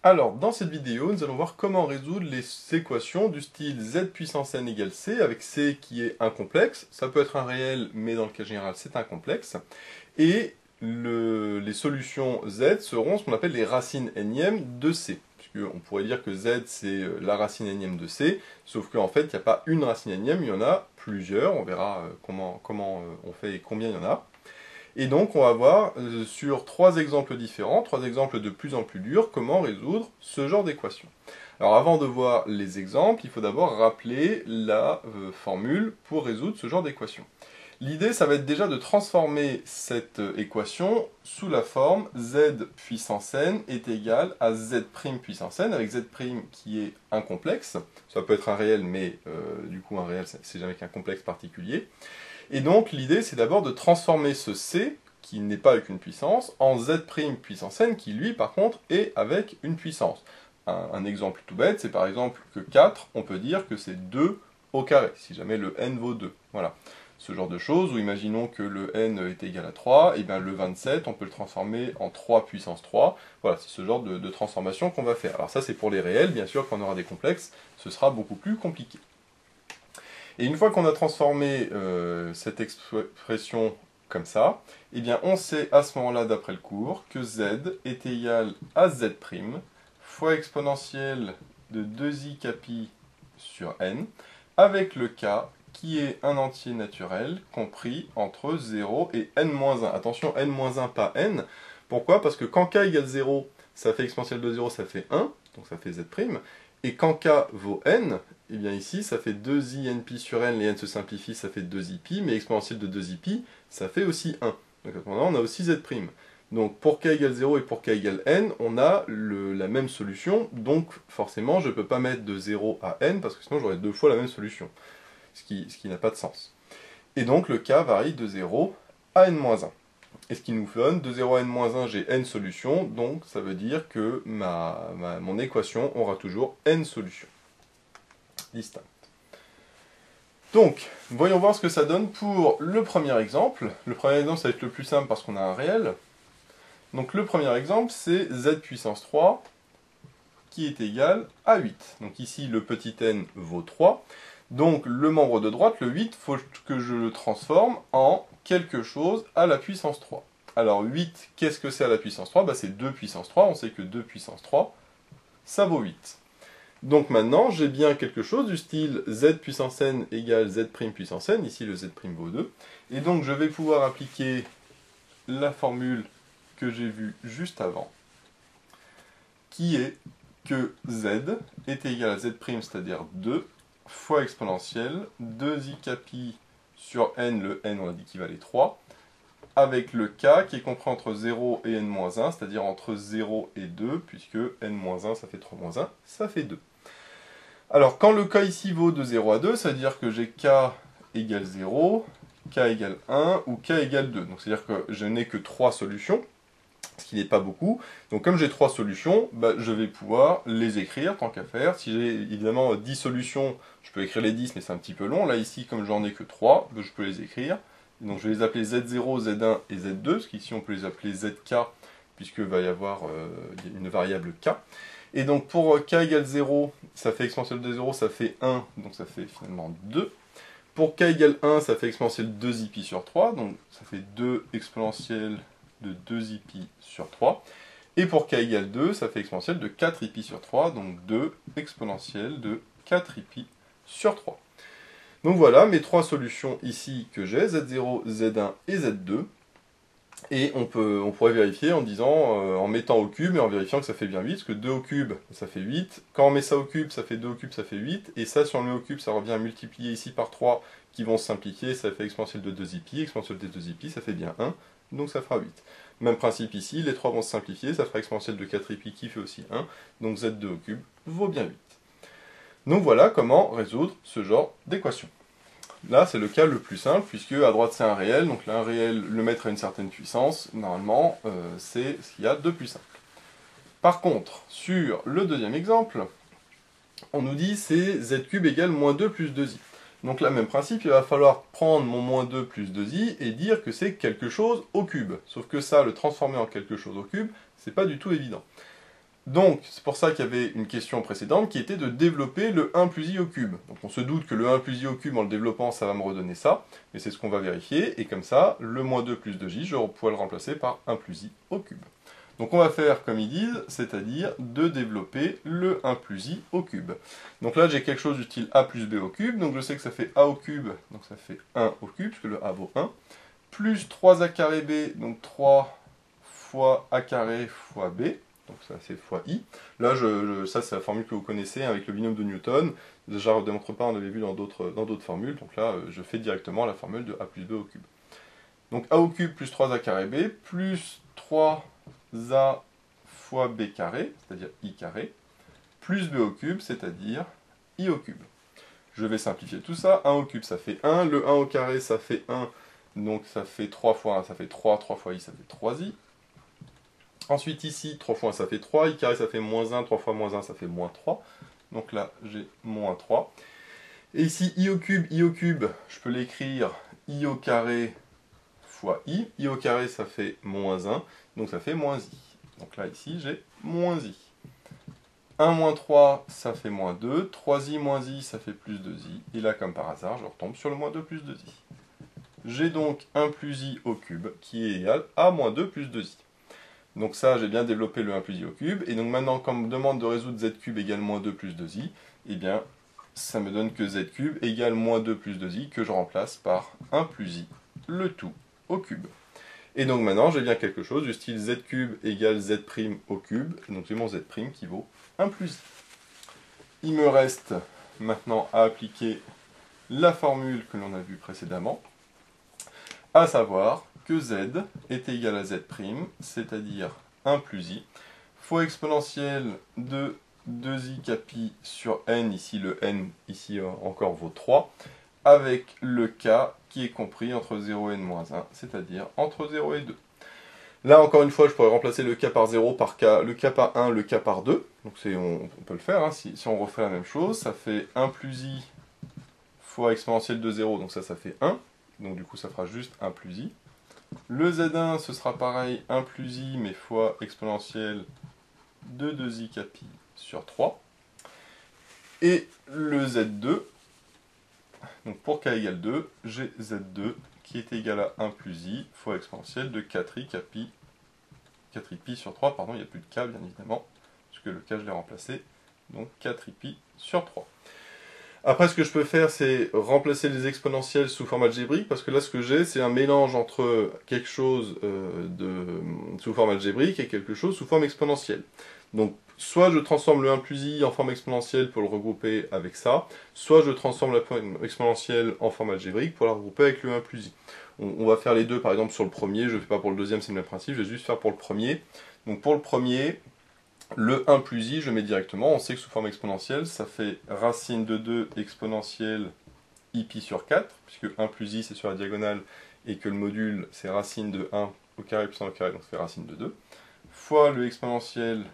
Alors, dans cette vidéo, nous allons voir comment résoudre les équations du style z puissance n égale c, avec c qui est un complexe, ça peut être un réel, mais dans le cas général c'est un complexe, et les solutions z seront ce qu'on appelle les racines énièmes de c, puisqu'on pourrait dire que z c'est la racine énième de c, sauf qu'en fait il n'y a pas une racine énième, il y en a plusieurs, on verra comment on fait et combien il y en a. Et donc on va voir sur trois exemples différents, trois exemples de plus en plus durs, comment résoudre ce genre d'équation. Alors avant de voir les exemples, il faut d'abord rappeler la formule pour résoudre ce genre d'équation. L'idée, ça va être déjà de transformer cette équation sous la forme z puissance n est égal à z' puissance n, avec z' qui est un complexe. Ça peut être un réel, mais du coup un réel, c'est jamais qu'un complexe particulier. Et donc l'idée c'est d'abord de transformer ce c, qui n'est pas avec une puissance, en z' puissance n, qui lui par contre est avec une puissance. Un exemple tout bête, c'est par exemple que 4, on peut dire que c'est 2 au carré, si jamais le n vaut 2. Voilà. Ce genre de choses, ou imaginons que le n est égal à 3, et bien le 27, on peut le transformer en 3 puissance 3. Voilà, c'est ce genre de transformation qu'on va faire. Alors ça c'est pour les réels, bien sûr quand on aura des complexes, ce sera beaucoup plus compliqué. Et une fois qu'on a transformé cette expression comme ça, eh bien on sait à ce moment-là, d'après le cours, que z est égal à z' fois exponentielle de 2i capi sur n, avec le k qui est un entier naturel compris entre 0 et n-1. Attention, n-1 pas n. Pourquoi? Parce que quand k égale 0, ça fait exponentielle de 0, ça fait 1, donc ça fait z'. Et quand k vaut n, et bien ici, ça fait 2i npi sur n, les n se simplifient, ça fait 2i pi, mais exponentielle de 2i pi, ça fait aussi 1. Donc à ce moment-là, on a aussi z'. Donc pour k égale 0 et pour k égale n, on a la même solution, donc forcément, je ne peux pas mettre de 0 à n, parce que sinon j'aurais deux fois la même solution, ce qui n'a pas de sens. Et donc le k varie de 0 à n-1. Et ce qui nous donne, de 0 à n-1, j'ai n solutions, donc ça veut dire que mon équation aura toujours n solutions distinctes. Donc, voyons voir ce que ça donne pour le premier exemple. Le premier exemple, ça va être le plus simple parce qu'on a un réel. Donc le premier exemple, c'est z puissance 3 qui est égal à 8. Donc ici, le petit n vaut 3. Donc le membre de droite, le 8, il faut que je le transforme en quelque chose à la puissance 3. Alors 8, qu'est-ce que c'est à la puissance 3? C'est 2 puissance 3, on sait que 2 puissance 3, ça vaut 8. Donc maintenant, j'ai bien quelque chose du style z puissance n égale z' puissance n, ici le z' vaut 2, et donc je vais pouvoir appliquer la formule que j'ai vue juste avant, qui est que z est égal à z', c'est-à-dire 2, fois exponentielle, 2i capi sur n, le n on a dit qu'il valait 3, avec le k qui est compris entre 0 et n-1, c'est-à-dire entre 0 et 2, puisque n-1 ça fait 3-1, ça fait 2. Alors quand le k ici vaut de 0 à 2, ça veut dire que j'ai k égale 0, k égale 1 ou k égale 2. Donc c'est-à-dire que je n'ai que 3 solutions, ce qui n'est pas beaucoup. Donc comme j'ai 3 solutions, je vais pouvoir les écrire tant qu'à faire. Si j'ai évidemment 10 solutions, je peux écrire les 10, mais c'est un petit peu long. Là ici, comme j'en ai que 3, je peux les écrire. Donc je vais les appeler Z0, Z1 et Z2, parce qu'ici on peut les appeler ZK, puisqu'il va y avoir une variable K. Et donc pour K égale 0, ça fait exponentielle de 0, ça fait 1, donc ça fait finalement 2. Pour K égale 1, ça fait exponentielle 2i sur 3, donc ça fait 2 exponentielle de 2i sur 3. Et pour K égale 2, ça fait exponentielle de 4i sur 3, donc 2 exponentielle de 4i sur 3. Donc voilà mes trois solutions ici que j'ai, Z0, Z1 et Z2. Et on pourrait vérifier en disant, en mettant au cube et en vérifiant que ça fait bien 8, parce que 2 au cube, ça fait 8. Quand on met ça au cube, ça fait 2 au cube, ça fait 8. Et ça, si on le met au cube, ça revient à multiplier ici par 3, qui vont se simplifier, ça fait exponentielle de 2i, exponentielle de 2i, ça fait bien 1, donc ça fera 8. Même principe ici, les 3 vont se simplifier, ça fera exponentielle de 4i qui fait aussi 1, donc Z2 au cube vaut bien 8. Donc voilà comment résoudre ce genre d'équation. Là, c'est le cas le plus simple, puisque à droite c'est un réel, donc là un réel, le mettre à une certaine puissance, normalement, c'est ce qu'il y a de plus simple. Par contre, sur le deuxième exemple, on nous dit c'est z³ égale moins 2 plus 2i. Donc là, même principe, il va falloir prendre mon moins 2 plus 2i et dire que c'est quelque chose au cube. Sauf que ça, le transformer en quelque chose au cube, c'est pas du tout évident. Donc, c'est pour ça qu'il y avait une question précédente qui était de développer le 1 plus i au cube. Donc on se doute que le 1 plus i au cube, en le développant, ça va me redonner ça, mais c'est ce qu'on va vérifier, et comme ça, le moins 2 plus 2j, je pourrais le remplacer par 1 plus i au cube. Donc on va faire comme ils disent, c'est-à-dire de développer le 1 plus i au cube. Donc là, j'ai quelque chose du style a plus b au cube, donc je sais que ça fait a au cube, donc ça fait 1 au cube, puisque le a vaut 1, plus 3a carré b, donc 3 fois a carré fois b, donc ça c'est fois i. Là, ça c'est la formule que vous connaissez avec le binôme de Newton. Déjà, je ne démontre pas, on l'avait vu dans d'autres formules. Donc là, je fais directement la formule de a plus b au cube. Donc a au cube plus 3a carré b, plus 3a fois b carré, c'est-à-dire i carré, plus b au cube, c'est-à-dire i au cube. Je vais simplifier tout ça. 1 au cube, ça fait 1. Le 1 au carré, ça fait 1. Donc ça fait 3 fois 1, ça fait 3. 3 fois i, ça fait 3i. Ensuite ici, 3 fois 1 ça fait 3, i carré ça fait moins 1, 3 fois moins 1 ça fait moins 3. Donc là j'ai moins 3. Et ici i au cube, je peux l'écrire i au carré fois i. I au carré ça fait moins 1, donc ça fait moins i. Donc là ici j'ai moins i. 1 moins 3 ça fait moins 2, 3i moins i ça fait plus 2i. Et là comme par hasard je retombe sur le moins 2 plus 2i. J'ai donc 1 plus i au cube qui est égal à moins 2 plus 2i. Donc ça, j'ai bien développé le 1 plus i au cube. Et donc maintenant, quand on me demande de résoudre z cube égale moins 2 plus 2i, eh bien, ça me donne que z cube égale moins 2 plus 2i, que je remplace par 1 plus i, le tout au cube. Et donc maintenant, j'ai bien quelque chose du style z cube égale z prime au cube. Et donc j'ai mon z prime qui vaut 1 plus i. Il me reste maintenant à appliquer la formule que l'on a vue précédemment, à savoir que z est égal à z', c'est-à-dire 1 plus i, fois exponentielle de 2i capi sur n, ici le n, ici encore vaut 3, avec le k qui est compris entre 0 et n-1, c'est-à-dire entre 0 et 2. Là, encore une fois, je pourrais remplacer le k par 0 par k, le k par 1, le k par 2. Donc on peut le faire, hein, si on refait la même chose. Ça fait 1 plus i fois exponentielle de 0, donc ça fait 1. Donc du coup, ça fera juste 1 plus i. Le z1, ce sera pareil, 1 plus i, mais fois exponentielle de 2i capi sur 3. Et le z2, donc pour k égale 2, j'ai z2 qui est égal à 1 plus i fois exponentielle de 4i capi, 4i pi sur 3, pardon, il n'y a plus de k bien évidemment, puisque le k je l'ai remplacé, donc 4i pi sur 3. Après, ce que je peux faire, c'est remplacer les exponentielles sous forme algébrique, parce que là, ce que j'ai, c'est un mélange entre quelque chose sous forme algébrique et quelque chose sous forme exponentielle. Donc, soit je transforme le 1 plus i en forme exponentielle pour le regrouper avec ça, soit je transforme la forme exponentielle en forme algébrique pour la regrouper avec le 1 plus i. On va faire les deux, par exemple, sur le premier, je ne fais pas pour le deuxième, c'est le même principe, je vais juste faire pour le premier. Donc, pour le premier, le 1 plus i, je mets directement, on sait que sous forme exponentielle, ça fait racine de 2 exponentielle i pi sur 4, puisque 1 plus i c'est sur la diagonale, et que le module c'est racine de 1 au carré plus 1 au carré, donc ça fait racine de 2, fois le exponentielle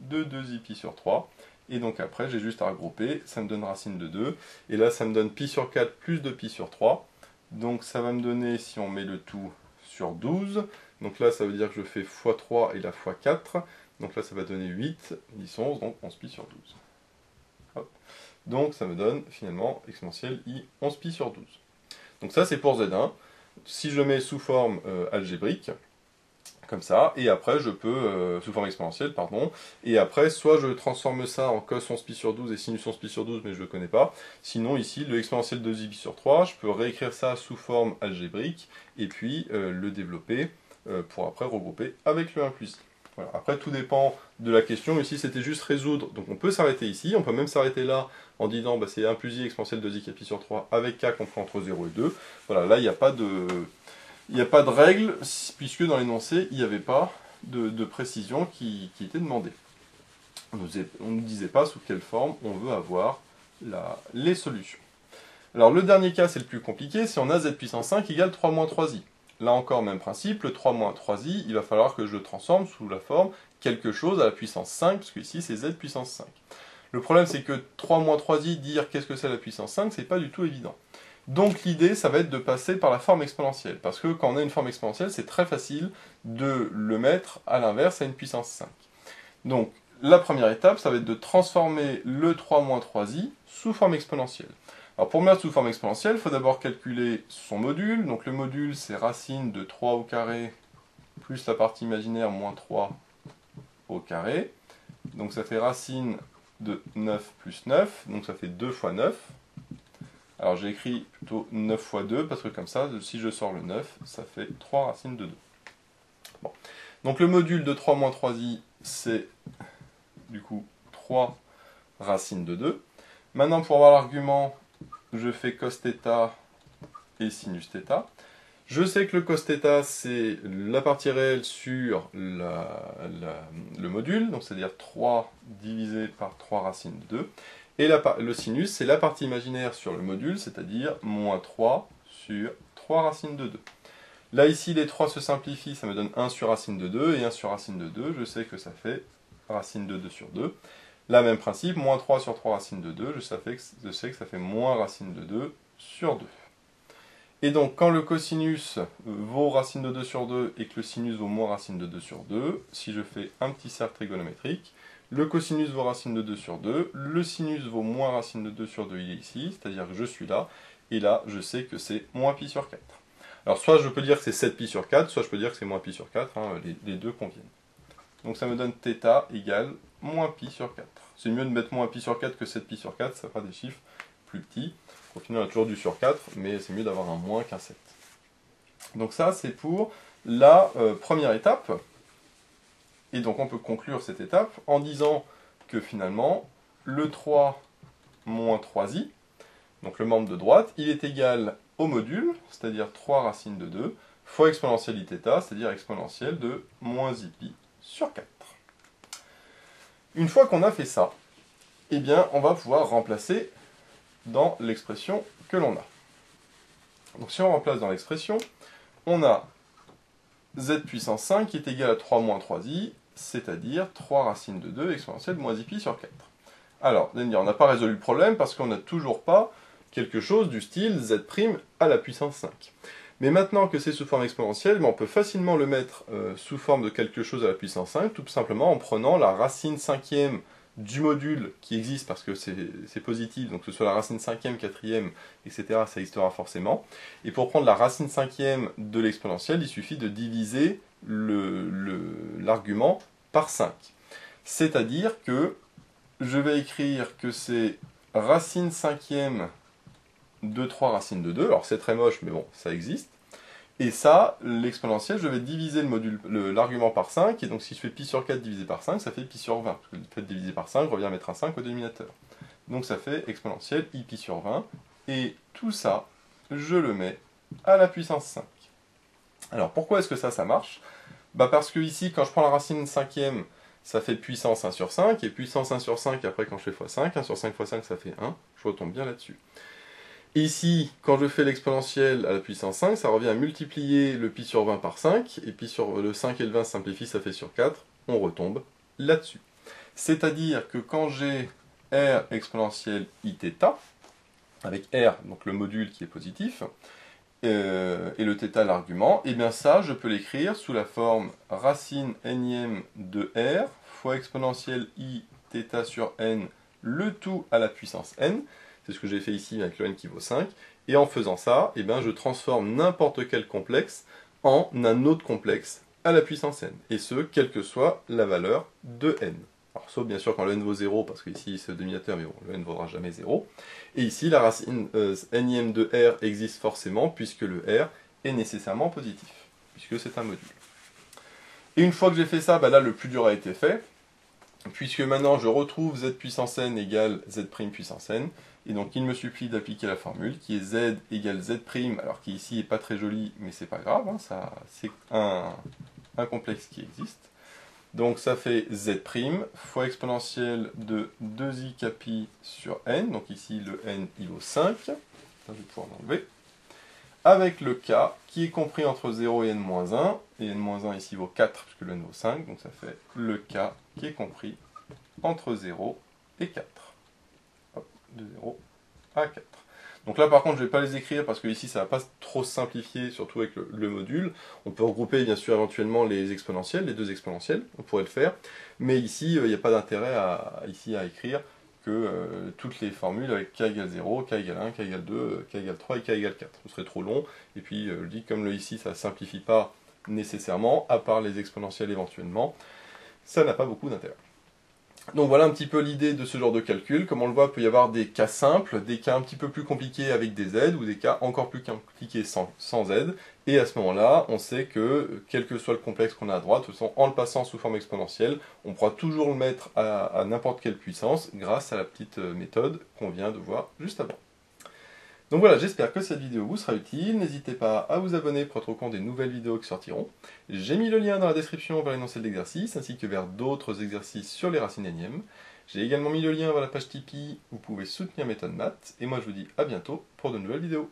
de 2i pi sur 3, et donc après j'ai juste à regrouper, ça me donne racine de 2, et là ça me donne pi sur 4 plus 2 pi sur 3, donc ça va me donner, si on met le tout sur 12, donc là ça veut dire que je fais x3 et la x4, donc là, ça va donner 8, 10, 11, donc 11 pi sur 12. Hop. Donc ça me donne finalement exponentielle i 11 pi sur 12. Donc ça, c'est pour Z1. Si je mets sous forme algébrique, comme ça, et après je peux, sous forme exponentielle, pardon, et après soit je transforme ça en cos 11 pi sur 12 et sinus 11 pi sur 12, mais je ne le connais pas. Sinon ici, le exponentiel de 2i pi sur 3, je peux réécrire ça sous forme algébrique, et puis le développer pour après regrouper avec le 1 plus i. Voilà. Après, tout dépend de la question. Ici, c'était juste résoudre. Donc, on peut s'arrêter ici. On peut même s'arrêter là en disant bah, c'est 1 plus i exponentielle de i capi sur 3 avec k compris entre 0 et 2. Voilà, là, il n'y a pas de règle, puisque dans l'énoncé, il n'y avait pas de précision qui était demandée. On ne nous disait pas sous quelle forme on veut avoir les solutions. Alors, le dernier cas, c'est le plus compliqué. Si on a z puissance 5 égale 3 moins 3i. Là encore, même principe, le 3 moins 3i, il va falloir que je le transforme sous la forme quelque chose à la puissance 5, parce que ici c'est z puissance 5. Le problème c'est que 3 moins 3i, dire qu'est-ce que c'est la puissance 5, c'est pas du tout évident. Donc l'idée, ça va être de passer par la forme exponentielle, parce que quand on a une forme exponentielle, c'est très facile de le mettre à l'inverse à une puissance 5. Donc, la première étape, ça va être de transformer le 3 moins 3i sous forme exponentielle. Alors pour mettre sous forme exponentielle, il faut d'abord calculer son module. Donc le module, c'est racine de 3 au carré plus la partie imaginaire moins 3 au carré. Donc ça fait racine de 9 plus 9, donc ça fait 2 fois 9. Alors j'ai écrit plutôt 9 fois 2, parce que comme ça, si je sors le 9, ça fait 3 racines de 2. Bon. Donc le module de 3 moins 3i, c'est du coup 3 racines de 2. Maintenant, pour avoir l'argument, je fais cos θ et sinus θ. Je sais que le cos θ, c'est la partie réelle sur le module, donc c'est-à-dire 3 divisé par 3 racines de 2. Et le sinus, c'est la partie imaginaire sur le module, c'est-à-dire moins 3 sur 3 racines de 2. Là, ici, les 3 se simplifient, ça me donne 1 sur racine de 2, et 1 sur racine de 2, je sais que ça fait racine de 2 sur 2. Là, même principe, moins 3 sur 3 racines de 2, je sais que ça fait moins racine de 2 sur 2. Et donc, quand le cosinus vaut racine de 2 sur 2 et que le sinus vaut moins racine de 2 sur 2, si je fais un petit cercle trigonométrique, le cosinus vaut racine de 2 sur 2, le sinus vaut moins racine de 2 sur 2, il est ici, c'est-à-dire que je suis là, et là, je sais que c'est moins pi sur 4. Alors, soit je peux dire que c'est 7 pi sur 4, soit je peux dire que c'est moins pi sur 4, hein, les deux conviennent. Donc ça me donne θ égale moins pi sur 4. C'est mieux de mettre moins pi sur 4 que 7 pi sur 4, ça fera des chiffres plus petits. Au final, on a toujours du sur 4, mais c'est mieux d'avoir un moins qu'un 7. Donc ça, c'est pour la première étape. Et donc on peut conclure cette étape en disant que finalement, le 3 moins 3i, donc le membre de droite, il est égal au module, c'est-à-dire 3 racines de 2, fois exponentielle iθ, c'est-à-dire exponentielle de moins ipi sur 4. Une fois qu'on a fait ça, eh bien, on va pouvoir remplacer dans l'expression que l'on a. Donc si on remplace dans l'expression, on a z puissance 5 qui est égal à 3 moins 3i, c'est-à-dire 3 racines de 2 exponentielle de moins ipi sur 4. Alors, vous allez me dire, on n'a pas résolu le problème parce qu'on n'a toujours pas quelque chose du style z' à la puissance 5. Mais maintenant que c'est sous forme exponentielle, on peut facilement le mettre sous forme de quelque chose à la puissance 5, tout simplement en prenant la racine cinquième du module qui existe parce que c'est positif, donc que ce soit la racine cinquième, quatrième, etc., ça existera forcément. Et pour prendre la racine cinquième de l'exponentielle, il suffit de diviser l'argument par 5. C'est-à-dire que je vais écrire que c'est racine cinquième de 3 racines de 2, alors c'est très moche, mais bon, ça existe. Et ça, l'exponentielle, je vais diviser l'argument par 5, et donc si je fais pi sur 4 divisé par 5, ça fait pi sur 20, parce que le fait de diviser par 5 revient à mettre un 5 au dénominateur. Donc ça fait exponentielle i pi sur 20, et tout ça, je le mets à la puissance 5. Alors pourquoi est-ce que ça marche? Parce que ici, quand je prends la racine cinquième, ça fait puissance 1 sur 5, et puissance 1 sur 5, après quand je fais x5, 1 sur 5 x 5, ça fait 1, je retombe bien là-dessus. Ici, quand je fais l'exponentielle à la puissance 5, ça revient à multiplier le pi sur 20 par 5, et puis sur le 5 et le 20 simplifient, ça fait sur 4, on retombe là-dessus. C'est-à-dire que quand j'ai r exponentielle iθ, avec r, donc le module qui est positif, et le θ l'argument, et bien ça, je peux l'écrire sous la forme racine nème de r fois exponentielle i θ sur n, le tout à la puissance n. C'est ce que j'ai fait ici avec le n qui vaut 5. Et en faisant ça, eh ben, je transforme n'importe quel complexe en un autre complexe à la puissance n. Et ce, quelle que soit la valeur de n. Alors, sauf bien sûr quand le n vaut 0, parce qu'ici c'est le dénominateur, mais bon, le n ne vaudra jamais 0. Et ici, la racine nème de r existe forcément, puisque le r est nécessairement positif, puisque c'est un module. Et une fois que j'ai fait ça, là, le plus dur a été fait, puisque maintenant je retrouve z puissance n égale z' puissance n, et donc il me suffit d'appliquer la formule qui est z égale z', alors qui ici n'est pas très joli, mais c'est pas grave, hein, c'est un complexe qui existe. Donc ça fait z' fois exponentielle de 2i capi sur n, donc ici le n il vaut 5, je vais pouvoir l'enlever, avec le k qui est compris entre 0 et n-1, et n-1 ici vaut 4 puisque le n vaut 5, donc ça fait le k qui est compris entre 0 et 4. Hop, de 0 à 4. Donc là par contre je ne vais pas les écrire parce que ici ça ne va pas trop simplifier, surtout avec le module. On peut regrouper bien sûr éventuellement les exponentielles, les deux exponentielles, on pourrait le faire. Mais ici il n'y a pas d'intérêt ici à écrire que toutes les formules avec k égale 0, k égale 1, k égale 2, k égale 3 et k égale 4. Ce serait trop long. Et puis je dis comme ici ça ne simplifie pas nécessairement, à part les exponentielles éventuellement, ça n'a pas beaucoup d'intérêt. Donc voilà un petit peu l'idée de ce genre de calcul. Comme on le voit, il peut y avoir des cas simples, des cas un petit peu plus compliqués avec des aides, ou des cas encore plus compliqués sans aide. Et à ce moment-là, on sait que, quel que soit le complexe qu'on a à droite, de toute façon, en le passant sous forme exponentielle, on pourra toujours le mettre à n'importe quelle puissance, grâce à la petite méthode qu'on vient de voir juste avant. Donc voilà, j'espère que cette vidéo vous sera utile. N'hésitez pas à vous abonner pour être au courant des nouvelles vidéos qui sortiront. J'ai mis le lien dans la description vers l'énoncé de l'exercice, ainsi que vers d'autres exercices sur les racines énièmes. J'ai également mis le lien vers la page Tipeee où vous pouvez soutenir Méthode Maths. Et moi je vous dis à bientôt pour de nouvelles vidéos.